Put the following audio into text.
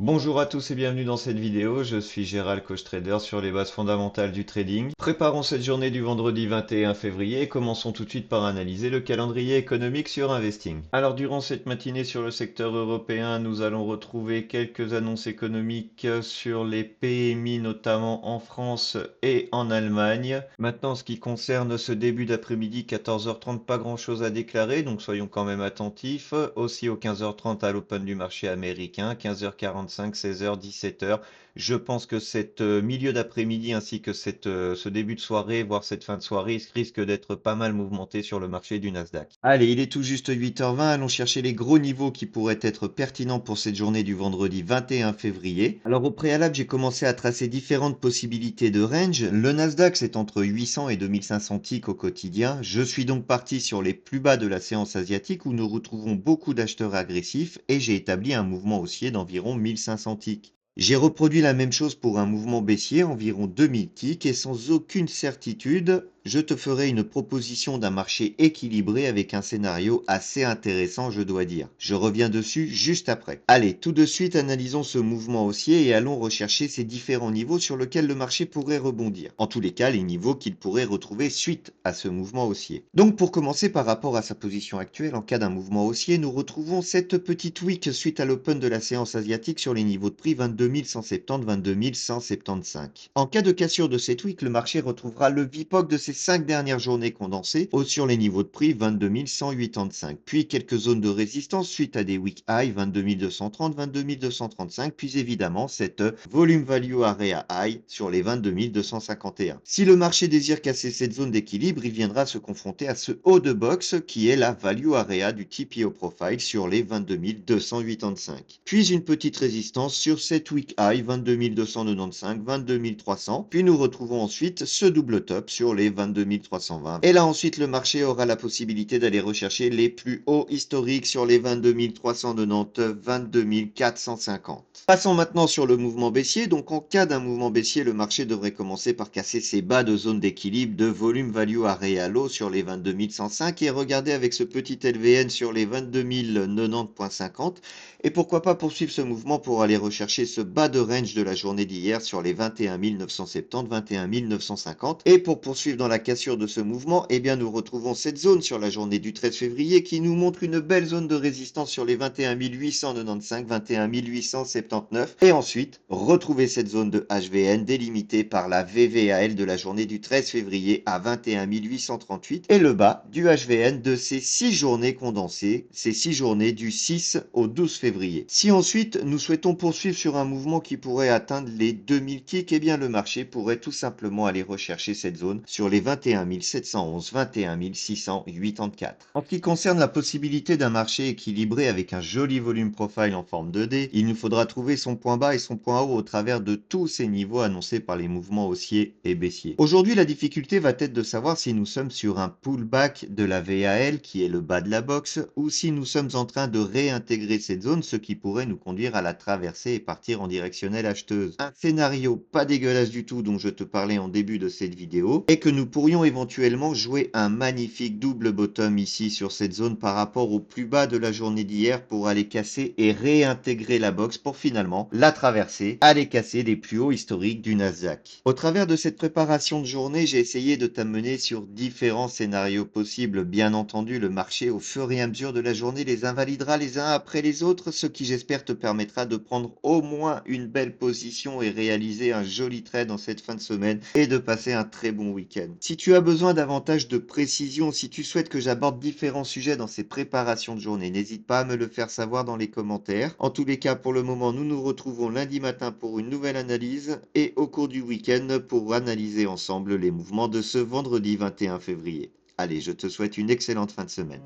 Bonjour à tous et bienvenue dans cette vidéo, je suis Gérald, coach trader sur les bases fondamentales du trading. Préparons cette journée du vendredi 21 février et commençons tout de suite par analyser le calendrier économique sur Investing. Alors durant cette matinée sur le secteur européen, nous allons retrouver quelques annonces économiques sur les PMI notamment en France et en Allemagne. Maintenant, ce qui concerne ce début d'après-midi 14h30, pas grand-chose à déclarer, donc soyons quand même attentifs. Aussi au 15h30 à l'open du marché américain, 15h40 16h, 17h. Je pense que cette milieu d'après-midi ainsi que ce début de soirée, voire cette fin de soirée, risque d'être pas mal mouvementé sur le marché du Nasdaq. Allez, il est tout juste 8h20, allons chercher les gros niveaux qui pourraient être pertinents pour cette journée du vendredi 21 février. Alors au préalable, j'ai commencé à tracer différentes possibilités de range. Le Nasdaq, c'est entre 800 et 2500 ticks au quotidien. Je suis donc parti sur les plus bas de la séance asiatique où nous retrouvons beaucoup d'acheteurs agressifs et j'ai établi un mouvement haussier d'environ 1500 ticks. J'ai reproduit la même chose pour un mouvement baissier, environ 2000 ticks, et sans aucune certitude, je te ferai une proposition d'un marché équilibré avec un scénario assez intéressant, je dois dire. Je reviens dessus juste après. Allez, tout de suite, analysons ce mouvement haussier et allons rechercher ces différents niveaux sur lesquels le marché pourrait rebondir. En tous les cas, les niveaux qu'il pourrait retrouver suite à ce mouvement haussier. Donc, pour commencer par rapport à sa position actuelle, en cas d'un mouvement haussier, nous retrouvons cette petite wick suite à l'open de la séance asiatique sur les niveaux de prix 22 170, 22 175. En cas de cassure de cette wick, le marché retrouvera le VPOC de ces 5 dernières journées condensées sur les niveaux de prix 22 185, puis quelques zones de résistance suite à des week high 22 230, 22 235, puis évidemment cette volume value area high sur les 22 251. Si le marché désire casser cette zone d'équilibre, il viendra se confronter à ce haut de box qui est la value area du TPO profile sur les 22 285. Puis une petite résistance sur cette week high 22 295, 22 300, puis nous retrouvons ensuite ce double top sur les 22 320. Et là ensuite le marché aura la possibilité d'aller rechercher les plus hauts historiques sur les 22 390, 22 450. Passons maintenant sur le mouvement baissier. Donc en cas d'un mouvement baissier, le marché devrait commencer par casser ses bas de zone d'équilibre de volume value area low sur les 22 105 et regarder avec ce petit LVN sur les 22 090.50. Et pourquoi pas poursuivre ce mouvement pour aller rechercher ce bas de range de la journée d'hier sur les 21 970, 21 950. Et pour poursuivre dans la cassure de ce mouvement, eh bien nous retrouvons cette zone sur la journée du 13 février qui nous montre une belle zone de résistance sur les 21 895, 21 879. Et ensuite, retrouver cette zone de HVN délimitée par la VVAL de la journée du 13 février à 21 838 et le bas du HVN de ces 6 journées condensées, ces 6 journées du 6 au 12 février. Si ensuite nous souhaitons poursuivre sur un mouvement qui pourrait atteindre les 2000 ticks, eh bien le marché pourrait tout simplement aller rechercher cette zone sur les 21 711, 21 684. En ce qui concerne la possibilité d'un marché équilibré avec un joli volume profile en forme 2D, il nous faudra trouver son point bas et son point haut au travers de tous ces niveaux annoncés par les mouvements haussiers et baissiers. Aujourd'hui, la difficulté va être de savoir si nous sommes sur un pullback de la VAL, qui est le bas de la box, ou si nous sommes en train de réintégrer cette zone, ce qui pourrait nous conduire à la traverser et partir en directionnelle acheteuse. Un scénario pas dégueulasse du tout dont je te parlais en début de cette vidéo, est que nous pourrions éventuellement jouer un magnifique double bottom ici sur cette zone par rapport au plus bas de la journée d'hier pour aller casser et réintégrer la box pour finalement la traverser, aller casser les plus hauts historiques du Nasdaq. Au travers de cette préparation de journée, j'ai essayé de t'amener sur différents scénarios possibles. Bien entendu, le marché au fur et à mesure de la journée les invalidera les uns après les autres, ce qui j'espère te permettra de prendre au moins une belle position et réaliser un joli trade en cette fin de semaine et de passer un très bon week-end. Si tu as besoin davantage de précision, si tu souhaites que j'aborde différents sujets dans ces préparations de journée, n'hésite pas à me le faire savoir dans les commentaires. En tous les cas, pour le moment, nous nous retrouvons lundi matin pour une nouvelle analyse et au cours du week-end pour analyser ensemble les mouvements de ce vendredi 21 février. Allez, je te souhaite une excellente fin de semaine.